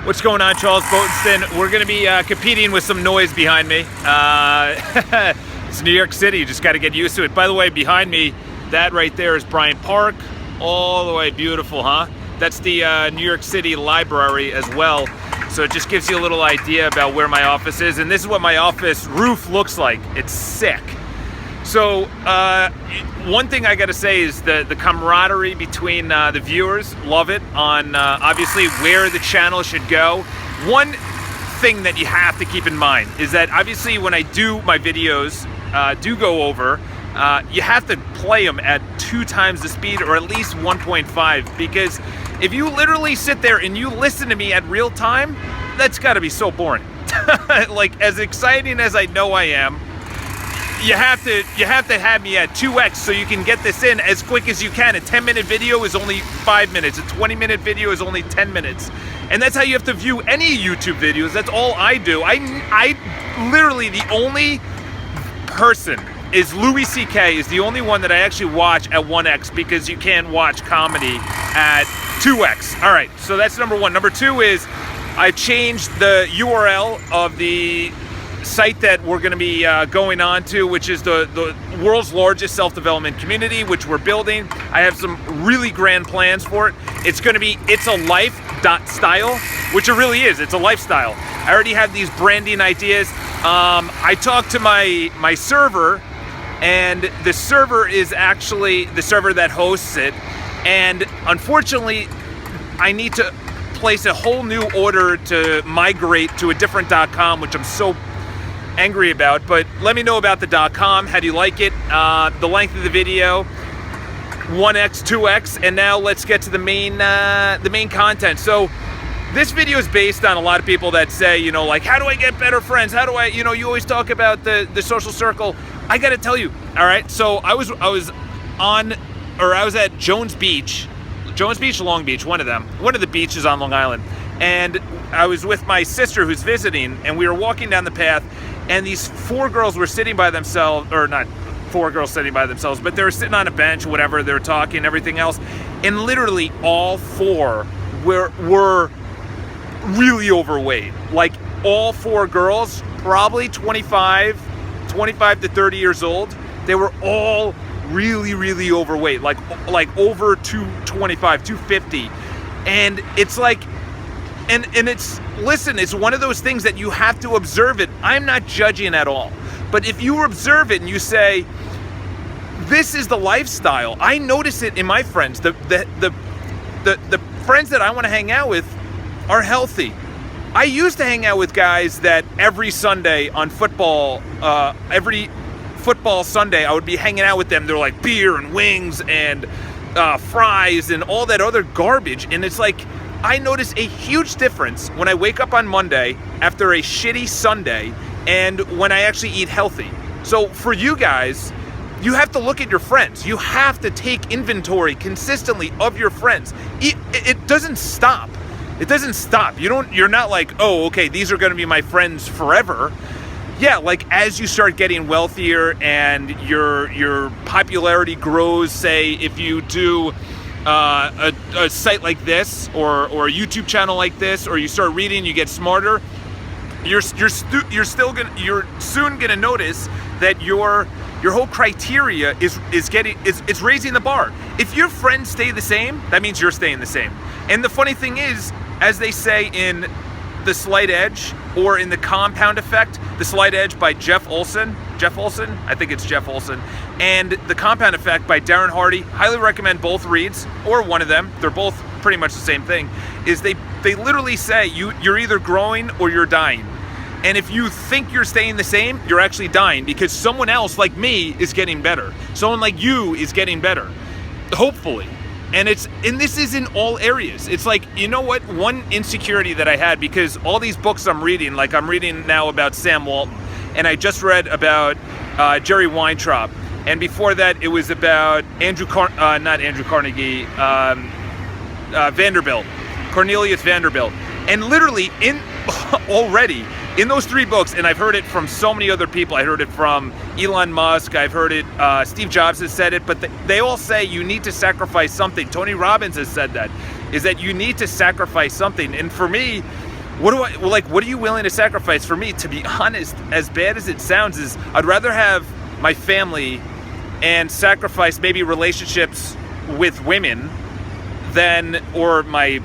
What's going on, Charles Botenston? We're going to be competing with some noise behind me. It's New York City. You just got to get used to it. By the way, behind me, that right there is Bryant Park. All the way beautiful, huh? That's the New York City Library as well. So it just gives you a little idea about where my office is. And this is what my office roof looks like. It's sick. So one thing I got to say is the camaraderie between the viewers, love it, on obviously where the channel should go. One thing that you have to keep in mind is that obviously when I do my videos, do go over, you have to play them at 2 times the speed or at least 1.5, because if you literally sit there and you listen to me at real time, that's got to be so boring. Like, as exciting as I know I am, you have to have me at 2x so you can get this in as quick as you can. A 10-minute video is only 5 minutes. A 20-minute video is only 10 minutes. And that's how you have to view any YouTube videos. That's all I do. I literally, the only person is Louis C.K. is the only one that I actually watch at 1x, because you can't watch comedy at 2x. All right, so that's number one. Number two is I changed the URL of the site that we're going to be going on to, which is the world's largest self-development community, which we're building. I have some really grand plans for it. It's going to be itsalife.style, which it really is. It's a lifestyle. I already have these branding ideas. I talked to my server, and the server is actually the server that hosts it, and unfortunately I need to place a whole new order to migrate to a different .com, which I'm so angry about. But let me know about the .com. How do you like it? The length of the video, 1x, 2x, and now let's get to the main content. So this video is based on a lot of people that say, you know, like, how do I get better friends? How do I, you know, you always talk about the social circle. I got to tell you, all right. So I was at Jones Beach, Long Beach, one of the beaches on Long Island, and I was with my sister who's visiting, and we were walking down the path, and these 4 girls were sitting by themselves, or not 4 girls sitting by themselves, but they were sitting on a bench, whatever, they were talking, everything else, and literally all 4 were really overweight. Like, all 4 girls, probably 25 to 30 years old, they were all really, really overweight, like over 225, 250, and it's like, and it's, listen, it's one of those things that you have to observe it. I'm not judging at all, but if you observe it and you say, this is the lifestyle, I notice it in my friends. The friends that I want to hang out with are healthy. I used to hang out with guys that every Sunday on football, every football Sunday, I would be hanging out with them. They're like beer and wings and fries and all that other garbage. And it's like, I notice a huge difference when I wake up on Monday after a shitty Sunday and when I actually eat healthy. So for you guys, you have to look at your friends. You have to take inventory consistently of your friends. It doesn't stop. It doesn't stop. You're not like, oh, okay, these are going to be my friends forever. Yeah, like as you start getting wealthier and your popularity grows, say if you do a site like this or a YouTube channel like this, or you start reading, you get smarter, you're soon gonna notice that your whole criteria is raising the bar. If your friends stay the same, that means you're staying the same. And the funny thing is, as they say in The Slight Edge, or in The Compound Effect, The Slight Edge by Jeff Olson, I think it's Jeff Olson, and The Compound Effect by Darren Hardy, highly recommend both reads, or one of them, they're both pretty much the same thing, is they literally say you're either growing or you're dying. And if you think you're staying the same, you're actually dying, because someone else like me is getting better. Someone like you is getting better, hopefully. And this is in all areas. It's like, you know what? One insecurity that I had, because all these books I'm reading, like I'm reading now about Sam Walton, and I just read about Jerry Weintraub, and before that it was about Cornelius Vanderbilt, and literally already in those 3 books, and I've heard it from so many other people. I heard it from Elon Musk. I've heard it, Steve Jobs has said it, but they all say you need to sacrifice something. Tony Robbins has said that, is that you need to sacrifice something. And for me, what are you willing to sacrifice for me? To be honest, as bad as it sounds, is I'd rather have my family and sacrifice maybe relationships with women or my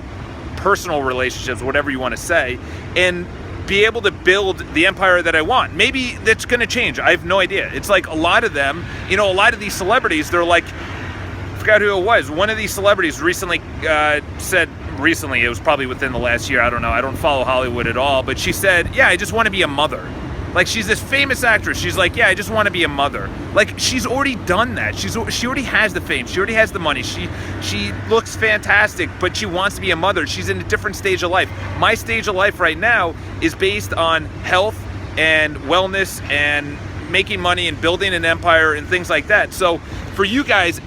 personal relationships, whatever you want to say, and be able to build the empire that I want. Maybe that's going to change. I have no idea. It's like a lot of them, a lot of these celebrities, they're like, I forgot who it was. One of these celebrities recently said, it was probably within the last year, I don't know, I don't follow Hollywood at all, but she said, yeah, I just want to be a mother. Like, she's this famous actress. She's like, yeah, I just want to be a mother. Like, she's already done that. She already has the fame. She already has the money. She looks fantastic, but she wants to be a mother. She's in a different stage of life. My stage of life right now is based on health and wellness and making money and building an empire and things like that. So for you guys,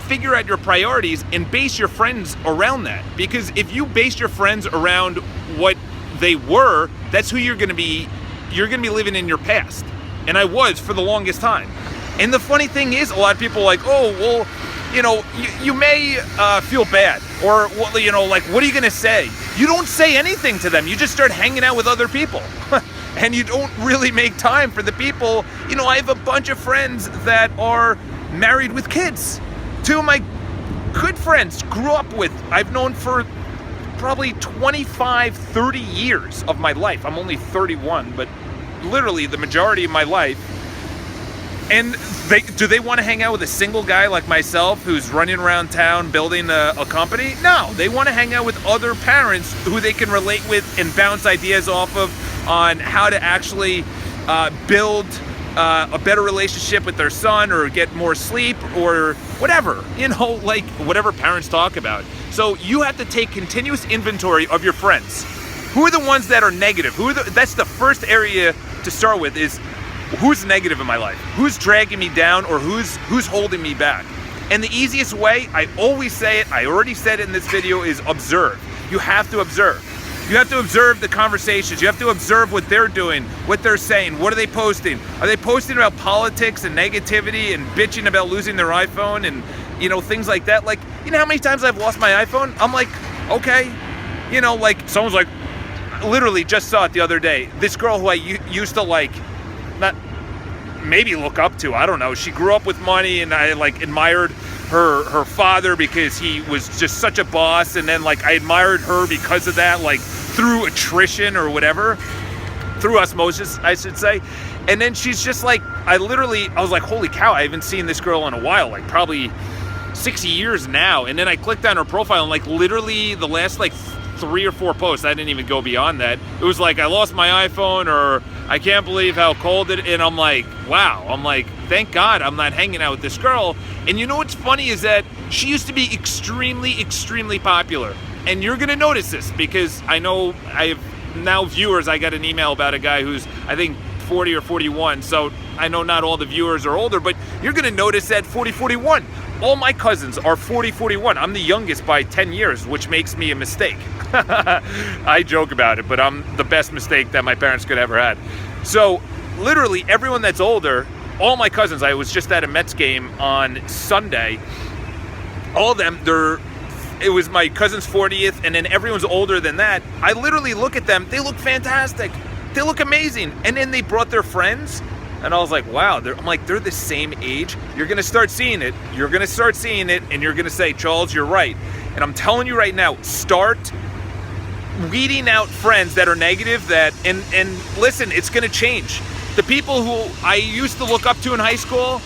figure out your priorities and base your friends around that. Because if you base your friends around what they were, that's who you're going to be. You're going to be living in your past. And I was for the longest time. And the funny thing is, a lot of people are like, oh, well, you may feel bad. Or, like, what are you going to say? You don't say anything to them. You just start hanging out with other people. And you don't really make time for the people. I have a bunch of friends that are married with kids. Two of my good friends grew up with, I've known for probably 25, 30 years of my life. I'm only 31, but literally the majority of my life. And do they want to hang out with a single guy like myself who's running around town building a company? No, they want to hang out with other parents who they can relate with and bounce ideas off of on how to actually build a better relationship with their son, or get more sleep, or whatever, like whatever parents talk about. So you have to take continuous inventory of your friends. Who are the ones that are negative? That's the first area to start with, is who's negative in my life? Who's dragging me down, or who's holding me back? And the easiest way, I always say it, I already said it in this video, is observe. You have to observe. You have to observe the conversations. You have to observe what they're doing, what they're saying. What are they posting? Are they posting about politics and negativity and bitching about losing their iPhone and, things like that? Like, how many times I've lost my iPhone? I'm like, okay. Like, someone's like, literally just saw it the other day. This girl who I used to not maybe look up to, I don't know. She grew up with money, and I admired her father because he was just such a boss, and then I admired her because of that, through attrition or whatever, through osmosis, I should say. And then she's just I was like, holy cow, I haven't seen this girl in a while, probably 6 years now. And then I clicked on her profile, and literally the last 3 or 4 posts, I didn't even go beyond that, it was I lost my iPhone, or I can't believe how cold it, and I'm like, wow. I'm like, thank God I'm not hanging out with this girl. And what's funny is that she used to be extremely, extremely popular. And you're gonna notice this, because I know I have now viewers. I got an email about a guy who's, I think, 40 or 41. So I know not all the viewers are older, but you're gonna notice that 40, 41. All my cousins are 40, 41. I'm the youngest by 10 years, which makes me a mistake. I joke about it, but I'm the best mistake that my parents could ever had. So literally everyone that's older, all my cousins, I was just at a Mets game on Sunday. All of them, it was my cousin's 40th, and then everyone's older than that. I literally look at them, they look fantastic. They look amazing. And then they brought their friends, and I was like, wow, I'm like, they're the same age. You're gonna start seeing it. You're gonna start seeing it, and you're gonna say, Charles, you're right. And I'm telling you right now, start weeding out friends that are negative, and listen, it's gonna change. The people who I used to look up to in high school,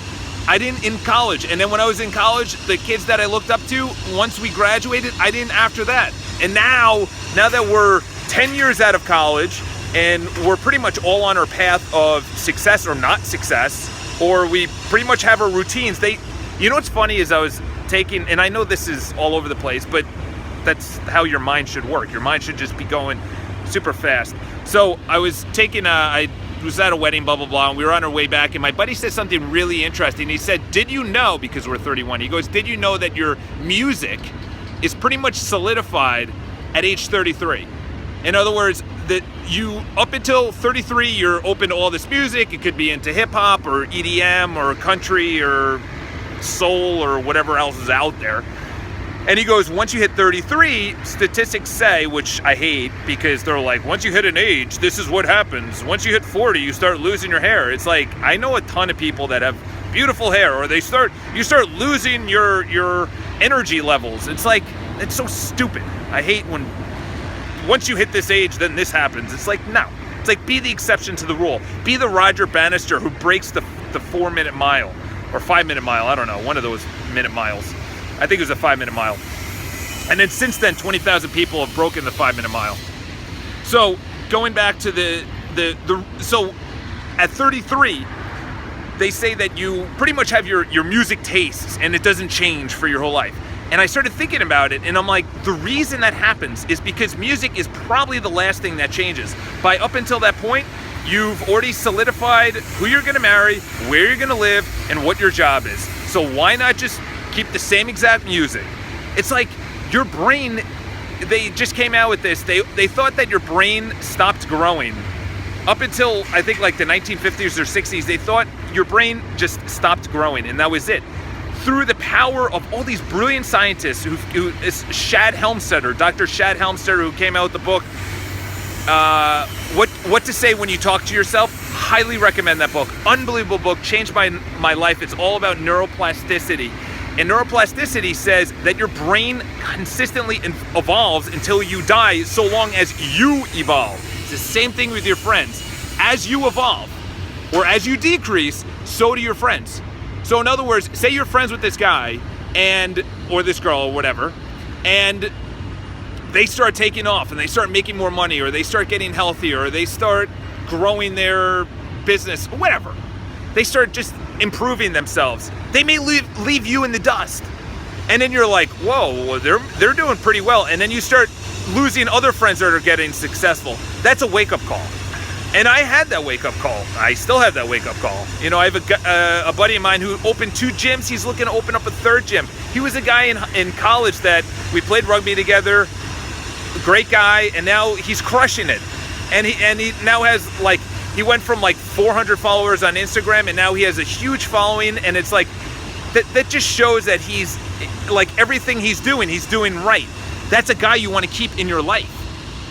I didn't in college. And then when I was in college, the kids that I looked up to, once we graduated, I didn't after that. And now that we're 10 years out of college, and we're pretty much all on our path of success or not success, or we pretty much have our routines. What's funny is I was taking, and I know this is all over the place, but that's how your mind should work. Your mind should just be going super fast. So I was taking I was at a wedding, blah, blah, blah, and we were on our way back, and my buddy said something really interesting. He said, did you know, because we're 31, he goes, did you know that your music is pretty much solidified at age 33? In other words, that you, up until 33, you're open to all this music. It could be into hip hop or EDM or country or soul or whatever else is out there. And he goes, once you hit 33, statistics say, which I hate because they're like, once you hit an age, this is what happens. Once you hit 40, you start losing your hair. It's like, I know a ton of people that have beautiful hair, or you start losing your energy levels. It's like, it's so stupid. I hate when once you hit this age, then this happens. It's like, no. It's like, be the exception to the rule. Be the Roger Bannister who breaks the 4-minute mile or 5-minute mile. I don't know, one of those minute miles. I think it was a 5-minute mile. And then since then, 20,000 people have broken the 5-minute mile. So going back to so at 33, they say that you pretty much have your music tastes and it doesn't change for your whole life. And I started thinking about it and I'm like, the reason that happens is because music is probably the last thing that changes. By up until that point, you've already solidified who you're gonna marry, where you're gonna live, and what your job is. So why not just keep the same exact music? It's like your brain, they just came out with this. They thought that your brain stopped growing. Up until, I think, like the 1950s or 60s, they thought your brain just stopped growing, and that was it. Through the power of all these brilliant scientists, who is Shad Helmstetter, Dr. Shad Helmstetter, who came out with the book, What to Say When You Talk to Yourself. Highly recommend that book. Unbelievable book, changed my life. It's all about neuroplasticity. And neuroplasticity says that your brain consistently evolves until you die, so long as you evolve. It's the same thing with your friends. As you evolve, or as you decrease, so do your friends. So in other words, say you're friends with this guy, or this girl, or whatever, and they start taking off, and they start making more money, or they start getting healthier, or they start growing their business, whatever. They start just improving themselves. They may leave you in the dust. And then you're like, whoa, they're doing pretty well. And then you start losing other friends that are getting successful. That's a wake-up call. And I had that wake-up call. I still have that wake-up call. You know, I have a buddy of mine who opened 2 gyms. He's looking to open up a 3rd gym. He was a guy in college that we played rugby together. Great guy, and now he's crushing it. And he now has, like, he went from like 400 followers on Instagram, and now he has a huge following. And it's like, that just shows that he's, like, everything he's doing right. That's a guy you want to keep in your life.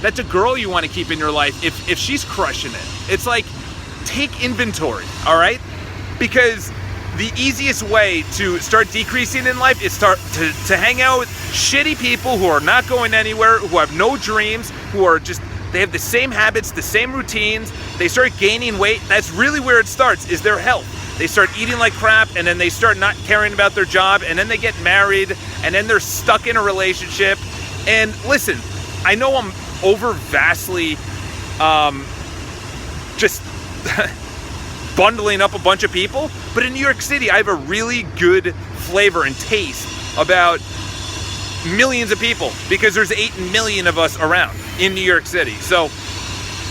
That's a girl you want to keep in your life if she's crushing it. It's like, take inventory, all right? Because the easiest way to start decreasing in life is to hang out with shitty people who are not going anywhere, who have no dreams, who are just, they have the same habits, the same routines. They start gaining weight. That's really where it starts, is their health. They start eating like crap, and then they start not caring about their job, and then they get married, and then they're stuck in a relationship. And listen, I know I'm over vastly just bundling up a bunch of people, but in New York City, I have a really good flavor and taste about millions of people, because there's 8 million of us around in New York City. So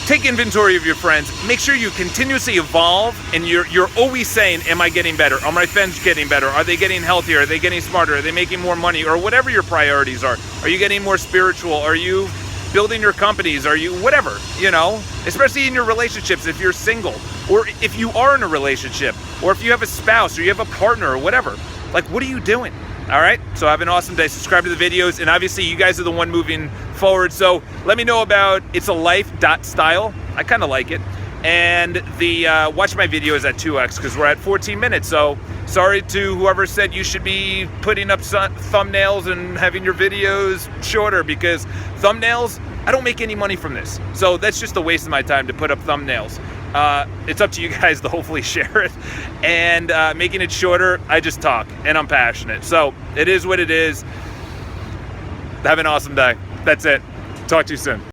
take inventory of your friends. Make sure you continuously evolve, and you're always saying, am I getting better? Are my friends getting better? Are they getting healthier? Are they getting smarter? Are they making more money? Or whatever your priorities are. Are you getting more spiritual? Are you building your companies? Are you whatever, you know? Especially in your relationships, if you're single, or if you are in a relationship, or if you have a spouse, or you have a partner, or whatever. Like, what are you doing? All right, so have an awesome day. Subscribe to the videos, and obviously you guys are the one moving forward. So let me know about itsalife.style. I kind of like it. And watch my videos at 2x, because we're at 14 minutes. So sorry to whoever said you should be putting up thumbnails and having your videos shorter, because thumbnails, I don't make any money from this. So that's just a waste of my time to put up thumbnails. It's up to you guys to hopefully share it. And making it shorter, I just talk, and I'm passionate. So it is what it is. Have an awesome day. That's it. Talk to you soon.